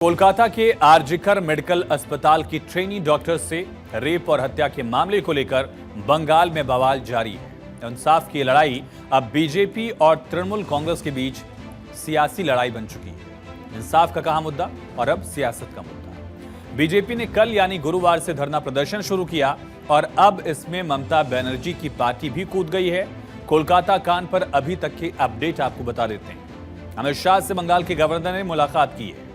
कोलकाता के आरजीकर मेडिकल अस्पताल की ट्रेनी डॉक्टर से रेप और हत्या के मामले को लेकर बंगाल में बवाल जारी है। इंसाफ की लड़ाई अब बीजेपी और तृणमूल कांग्रेस के बीच सियासी लड़ाई बन चुकी है। इंसाफ का कहा मुद्दा और अब सियासत का मुद्दा। बीजेपी ने कल यानी गुरुवार से धरना प्रदर्शन शुरू किया और अब इसमें ममता बनर्जी की पार्टी भी कूद गई है। कोलकाता कांड पर अभी तक की अपडेट आपको बता देते हैं। अमित शाह से बंगाल के गवर्नर ने मुलाकात की है।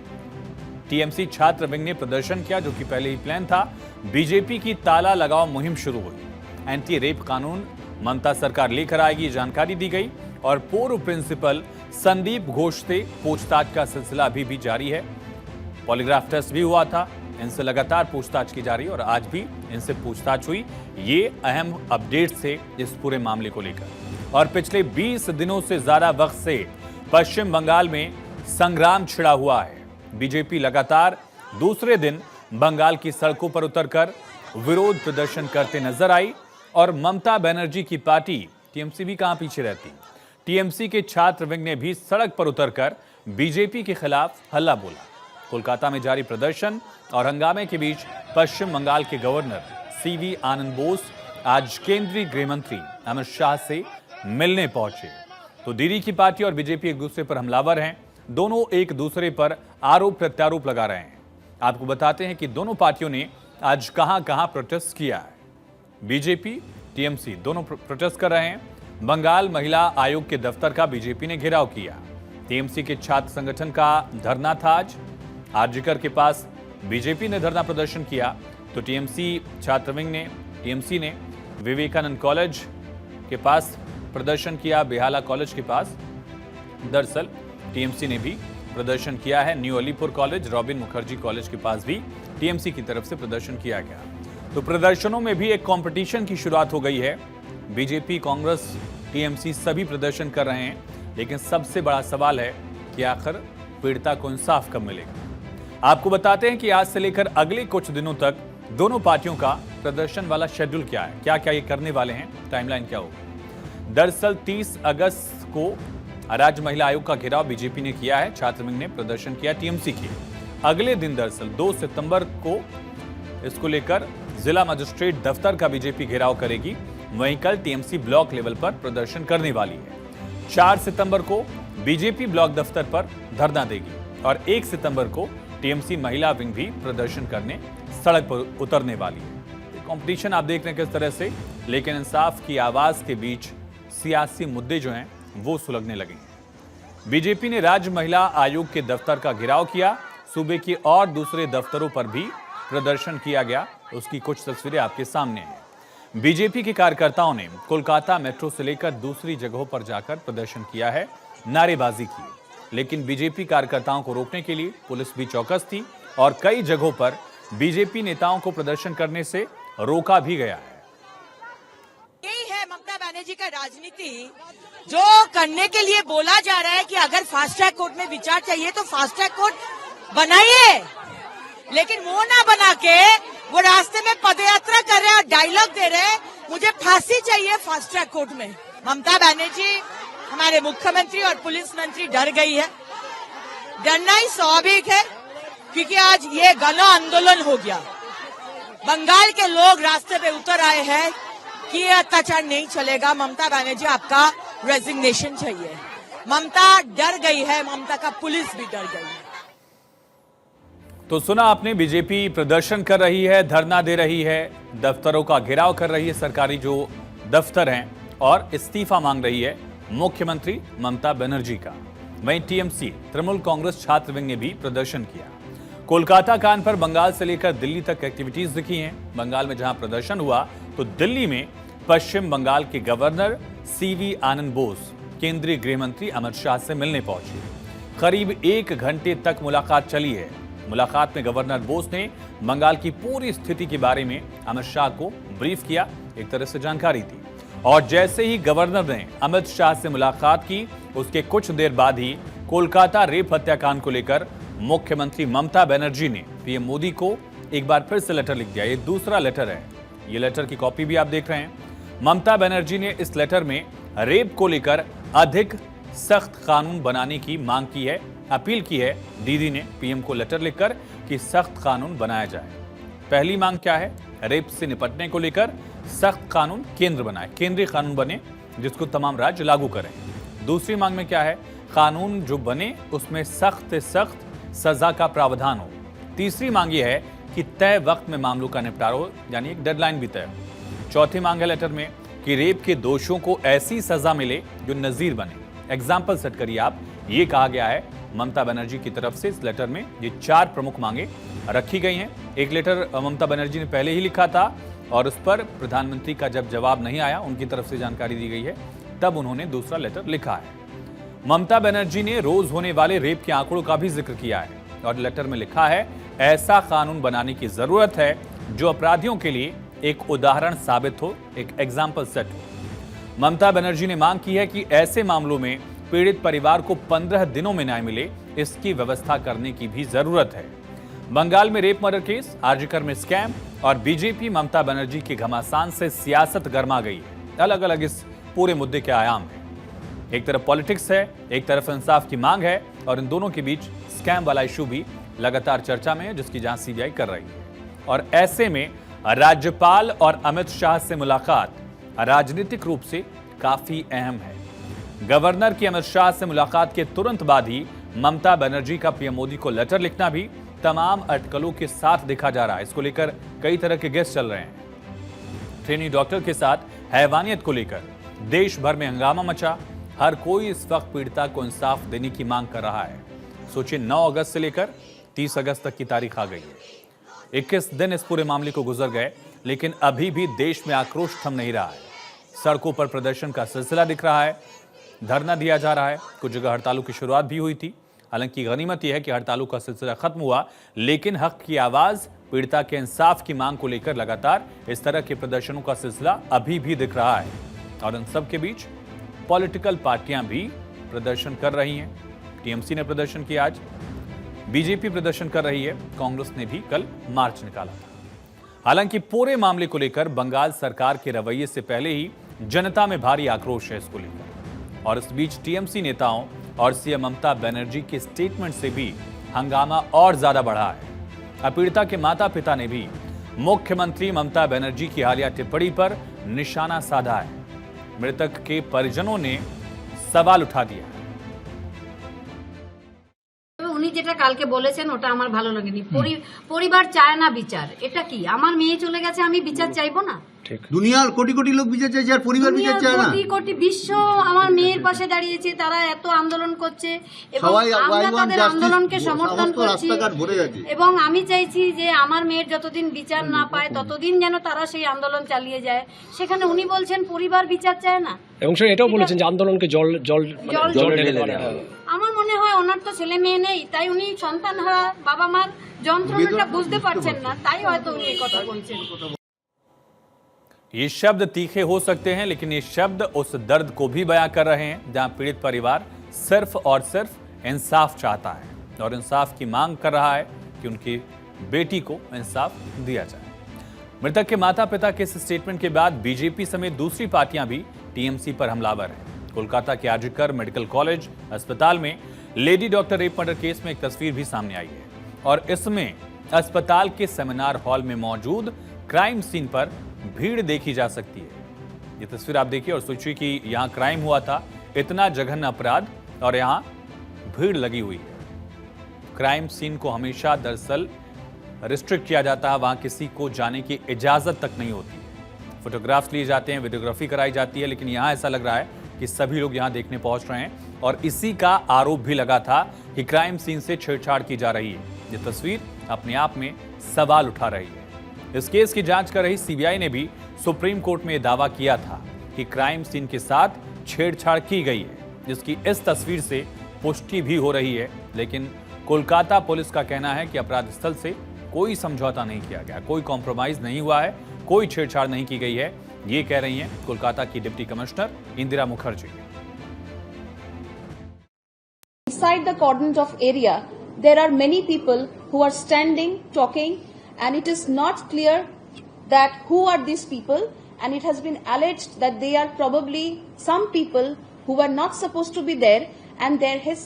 टीएमसी छात्र विंग ने प्रदर्शन किया, जो कि पहले ही प्लान था। बीजेपी की ताला लगाओ मुहिम शुरू हुई। एंटी रेप कानून ममता सरकार लेकर आएगी, जानकारी दी गई। और पूर्व प्रिंसिपल संदीप घोष से पूछताछ का सिलसिला अभी भी जारी है। पॉलीग्राफ टेस्ट भी हुआ था, इनसे लगातार पूछताछ की जा रही है और आज भी इनसे पूछताछ हुई। ये अहम अपडेट से इस पूरे मामले को लेकर। और पिछले 20 दिनों से ज्यादा वक्त से पश्चिम बंगाल में संग्राम छिड़ा हुआ है। बीजेपी लगातार दूसरे दिन बंगाल की सड़कों पर उतरकर विरोध प्रदर्शन करते नजर आई और ममता बनर्जी की पार्टी टीएमसी भी कहां पीछे रहती। टीएमसी के छात्र विंग ने भी सड़क पर उतरकर बीजेपी के खिलाफ हल्ला बोला। कोलकाता में जारी प्रदर्शन और हंगामे के बीच पश्चिम बंगाल के गवर्नर सीवी आनंद बोस आज केंद्रीय गृह मंत्री अमित शाह से मिलने पहुंचे। तो दीदी की पार्टी और बीजेपी एक दूसरे पर हमलावर हैं। दोनों एक दूसरे पर आरोप प्रत्यारोप लगा रहे हैं। आपको बताते हैं कि दोनों पार्टियों ने आज कहां प्रोटेस्ट किया है। बीजेपी टीएमसी दोनों प्रोटेस्ट कर रहे हैं। बंगाल महिला आयोग के दफ्तर का बीजेपी ने घेराव किया। टीएमसी के छात्र संगठन का धरना था आज। आरजीकर के पास बीजेपी ने धरना प्रदर्शन किया, तो टीएमसी छात्र विंग ने टीएमसी ने विवेकानंद कॉलेज के पास प्रदर्शन किया। बेहाला कॉलेज के पास दरअसल टीएमसी ने भी प्रदर्शन किया है। New Alipur college, robin Mukherjee college के पास भी टीएमसी की तरफ से प्रदर्शन किया गया। तो प्रदर्शनों में भी एक कंपटीशन की शुरुआत हो गई है। बीजेपी, कांग्रेस, टीएमसी सभी प्रदर्शन कर रहे हैं, लेकिन सबसे बड़ा सवाल है कि आखिर पीड़िता को इंसाफ कब मिलेगा। आपको बताते हैं कि आज से लेकर अगले कुछ दिनों तक दोनों पार्टियों का प्रदर्शन वाला शेड्यूल क्या है, क्या क्या ये करने वाले हैं, टाइमलाइन क्या होगा। दरअसल 30 अगस्त को राज्य महिला आयोग का घेराव बीजेपी ने किया है। छात्र विंग ने प्रदर्शन किया टीएमसी की। अगले दिन दरअसल 2 सितंबर को इसको लेकर जिला मजिस्ट्रेट दफ्तर का बीजेपी घेराव करेगी। वहीं कल टीएमसी ब्लॉक लेवल पर प्रदर्शन करने वाली है। 4 सितंबर को बीजेपी ब्लॉक दफ्तर पर धरना देगी और 1 सितंबर को टीएमसी महिला विंग भी प्रदर्शन करने सड़क पर उतरने वाली है। कॉम्पिटिशन आप देख रहे हैं किस तरह से, लेकिन इंसाफ की आवाज के बीच सियासी मुद्दे जो हैं वो सुलगने लगे हैं। बीजेपी ने राज्य महिला आयोग के दफ्तर का घेराव किया। सूबे के और दूसरे दफ्तरों पर भी प्रदर्शन किया गया। उसकी कुछ तस्वीरें आपके सामने हैं। बीजेपी के कार्यकर्ताओं ने कोलकाता मेट्रो से लेकर दूसरी जगहों पर जाकर प्रदर्शन किया है, नारेबाजी की। लेकिन बीजेपी कार्यकर्ताओं को रोकने के लिए पुलिस भी चौकस थी और कई जगहों पर बीजेपी नेताओं को प्रदर्शन करने से रोका भी गया है। यही है ममता बनर्जी का राजनीति, जो करने के लिए बोला जा रहा है कि अगर फास्ट ट्रैक कोर्ट में विचार चाहिए तो फास्ट ट्रैक कोर्ट बनाइए, लेकिन वो ना बना के वो रास्ते में पदयात्रा कर रहे हैं और डायलॉग दे रहे हैं मुझे फांसी चाहिए फास्ट ट्रैक कोर्ट में। ममता बनर्जी, हमारे मुख्यमंत्री और पुलिस मंत्री डर गई है। डरना ही स्वाभाविक है, क्योंकि आज ये गण आंदोलन हो गया। बंगाल के लोग रास्ते पे उतर आए हैं कि ये अत्याचार नहीं चलेगा। ममता बनर्जी, आपका रेजिग्नेशन चाहिए। ममता डर गई है, ममता का पुलिस भी डर गई है। तो सुना आपने, बीजेपी प्रदर्शन कर रही है, धरना दे रही है, दफ्तरों का घेराव कर रही है, सरकारी जो दफ्तर हैं, और इस्तीफा मांग रही है मुख्यमंत्री ममता बनर्जी का। वहीं टीएमसी, तृणमूल कांग्रेस छात्र विंग ने भी प्रदर्शन किया। कोलकाता कांड पर बंगाल से लेकर दिल्ली तक एक्टिविटीज दिखी हैं। बंगाल में जहां प्रदर्शन हुआ, तो दिल्ली में पश्चिम बंगाल के गवर्नर सीवी आनंद बोस केंद्रीय गृह मंत्री अमित शाह से मिलने पहुंचे। करीब 1 घंटे तक मुलाकात चली है। मुलाकात में गवर्नर बोस ने बंगाल की पूरी स्थिति के बारे में अमित शाह को ब्रीफ किया, एक तरह से जानकारी दी। और जैसे ही गवर्नर ने अमित शाह से मुलाकात की, उसके कुछ देर बाद ही कोलकाता रेप हत्याकांड को लेकर मुख्यमंत्री ममता बनर्जी ने पीएम मोदी को एक बार फिर से लेटर लिख दिया। ये दूसरा लेटर है। ये लेटर की कॉपी भी आप देख रहे हैं। ममता बनर्जी ने इस लेटर में रेप को लेकर अधिक सख्त कानून बनाने की मांग की है। अपील की है दीदी ने पीएम को लेटर लिखकर कि सख्त कानून बनाया जाए। पहली मांग क्या है? रेप से निपटने को लेकर सख्त कानून केंद्र बनाए, केंद्रीय कानून बने जिसको तमाम राज्य लागू करें। दूसरी मांग में क्या है? कानून जो बने उसमें सख्त से सख्त सजा का प्रावधान हो। तीसरी मांग ये है कि तय वक्त में मामलों का निपटारा हो, यानी एक डेडलाइन भी तय हो। चौथी मांग है लेटर में कि रेप के दोषियों को ऐसी सजा मिले जो नजीर बने। एग्जाम्पल सेट करिए आप, ये कहा गया है ममता बनर्जी की तरफ से। इस लेटर में ये 4 प्रमुख मांगे रखी गई हैं। एक लेटर ममता बनर्जी ने पहले ही लिखा था और उस पर प्रधानमंत्री का जब जवाब नहीं आया, उनकी तरफ से जानकारी दी गई है, तब उन्होंने दूसरा लेटर लिखा है। ममता बनर्जी ने रोज होने वाले रेप के आंकड़ों का भी जिक्र किया है और लेटर में लिखा है ऐसा कानून बनाने की जरूरत है जो अपराधियों के लिए एक उदाहरण साबित हो, एक एग्जाम्पल सेट हो। ममता बनर्जी ने मांग की है कि ऐसे मामलों में पीड़ित परिवार को 15 दिनों में न्याय मिले, इसकी व्यवस्था करने की भी जरूरत है। बंगाल में रेप मर्डर केस, आरजीकर में स्कैम और बीजेपी ममता बनर्जी के घमासान से सियासत गर्मा गई है। अलग अलग इस पूरे मुद्दे के आयाम हैं। एक तरफ पॉलिटिक्स है, एक तरफ इंसाफ की मांग है और इन दोनों के बीच स्कैम वाला इशू भी लगातार चर्चा में है जिसकी जांच सीबीआई कर रही है। और ऐसे में राज्यपाल और अमित शाह से मुलाकात राजनीतिक रूप से काफी अहम है। गवर्नर की अमित शाह से मुलाकात के तुरंत बाद ही ममता बनर्जी का पीएम मोदी को लेटर लिखना भी तमाम अटकलों के साथ देखा जा रहा है। इसको लेकर कई तरह के गेस चल रहे हैं। ट्रेनी डॉक्टर के साथ हैवानियत को लेकर देश भर में हंगामा मचा। हर कोई इस वक्त पीड़िता को इंसाफ देने की मांग कर रहा है। सोचिए 9 अगस्त से लेकर 30 अगस्त तक की तारीख आ गई है। 21 दिन इस पूरे मामले को गुजर गए, लेकिन अभी भी देश में आक्रोश थम नहीं रहा है। सड़कों पर प्रदर्शन का सिलसिला दिख रहा है, धरना दिया जा रहा है। कुछ जगह हड़तालों की शुरुआत भी हुई थी। हालांकि गनीमत यह है कि हड़तालों का सिलसिला खत्म हुआ, लेकिन हक की आवाज, पीड़िता के इंसाफ की मांग को लेकर लगातार इस तरह के प्रदर्शनों का सिलसिला अभी भी दिख रहा है। और इन सब के बीच पॉलिटिकल पार्टियां भी प्रदर्शन कर रही हैं। टीएमसी ने प्रदर्शन किया, आज बीजेपी प्रदर्शन कर रही है, कांग्रेस ने भी कल मार्च निकाला था। हालांकि पूरे मामले को लेकर बंगाल सरकार के रवैये से पहले ही जनता में भारी आक्रोश है इसको लेकर। और इस बीच टीएमसी नेताओं और सीएम ममता बनर्जी के स्टेटमेंट से भी हंगामा और ज्यादा बढ़ा है। पीड़िता के माता पिता ने भी मुख्यमंत्री ममता बनर्जी की हालिया टिप्पणी पर निशाना साधा है। मृतक के परिजनों ने सवाल उठा दिया। উনি যেটা কালকে বলেছেন ওটা আমার ভালো লাগেনি। পরিবার চায় না বিচার, এটা কি? আমার মেয়ে চলে গেছে, আমি বিচার চাইবো না? দুনিয়ার কোটি কোটি লোক বিচার চাইছে আর পরিবার বিচার চায় না। কোটি কোটি বিশ্ব আমার মেয়ের পাশে দাঁড়িয়েছে, তারা এত আন্দোলন করছে এবং সবাই আমরা ওয়াই ওয়ান তাদের জাস্টিস, আন্দোলনকে সমর্থন সমস্ত করছি রাস্তাঘাট ভরে গেছে। এবং আমি চাইছি যে আমার মেয়ের যতদিন বিচার না পায় ততদিন যেন তারা সেই আন্দোলন চালিয়ে যায়। সেখানে উনি বলছেন পরিবার বিচার চায় না এবং সে এটাও বলেছেন যে আন্দোলনকে জল ঢেলে দেওয়া। আমার মনে হয় ওনার তো ছেলে মেয়ে নেই, তাই উনি সন্তানহারা বাবা মার যন্ত্রণাটা বুঝতে পারছেন না, তাই হয়তো উনি এই কথা বলছেন। ये शब्द तीखे हो सकते हैं, लेकिन ये शब्द उस दर्द को भी बयां कर रहे हैं जहां पीड़ित परिवार सिर्फ और सिर्फ इंसाफ चाहता है और इंसाफ की मांग कर रहा है कि उनकी बेटी को इंसाफ दिया जाए। मृतक के माता पिता के इस स्टेटमेंट के बाद बीजेपी समेत दूसरी पार्टियां भी टीएमसी पर हमलावर हैं। कोलकाता के आरजीकर मेडिकल कॉलेज अस्पताल में lady doctor rape murder case में एक तस्वीर भी सामने आई है और इसमें अस्पताल के सेमिनार हॉल में मौजूद क्राइम सीन पर भीड़ देखी जा सकती है। ये तस्वीर आप देखिए और सोचिए कि यहां क्राइम हुआ था, इतना जघन्य अपराध और यहां भीड़ लगी हुई है। क्राइम सीन को हमेशा दरअसल रिस्ट्रिक्ट किया जाता है, वहां किसी को जाने की इजाजत तक नहीं होती है। फोटोग्राफ्स लिए जाते हैं, वीडियोग्राफी कराई जाती है, लेकिन यहां ऐसा लग रहा है कि सभी लोग यहां देखने पहुंच रहे हैं और इसी का आरोप भी लगा था कि क्राइम सीन से छेड़छाड़ की जा रही है। ये तस्वीर अपने आप में सवाल उठा रही है। इस केस की जांच कर रही सीबीआई ने भी सुप्रीम कोर्ट में दावा किया था कि क्राइम सीन के साथ छेड़छाड़ की गई है, जिसकी इस तस्वीर से पुष्टि भी हो रही है। लेकिन कोलकाता पुलिस का कहना है कि अपराध स्थल से कोई समझौता नहीं किया गया, कोई कॉम्प्रोमाइज नहीं हुआ है, कोई छेड़छाड़ नहीं की गई है। ये कह रही हैं कोलकाता की deputy commissioner Indira Mukherjee. Inside the cordon of area, there are many people who are standing, talking, and it is not clear that who are these people, and it has been alleged that they are probably some people who were not supposed to be there, and there has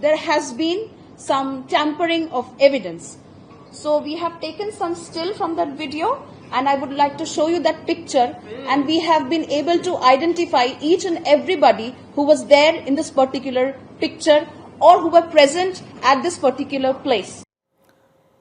there has been some tampering of evidence. So we have taken some still from that video, and I would like to show you that picture, and we have been able to identify each and everybody who was there in this particular picture or who were present at this particular place.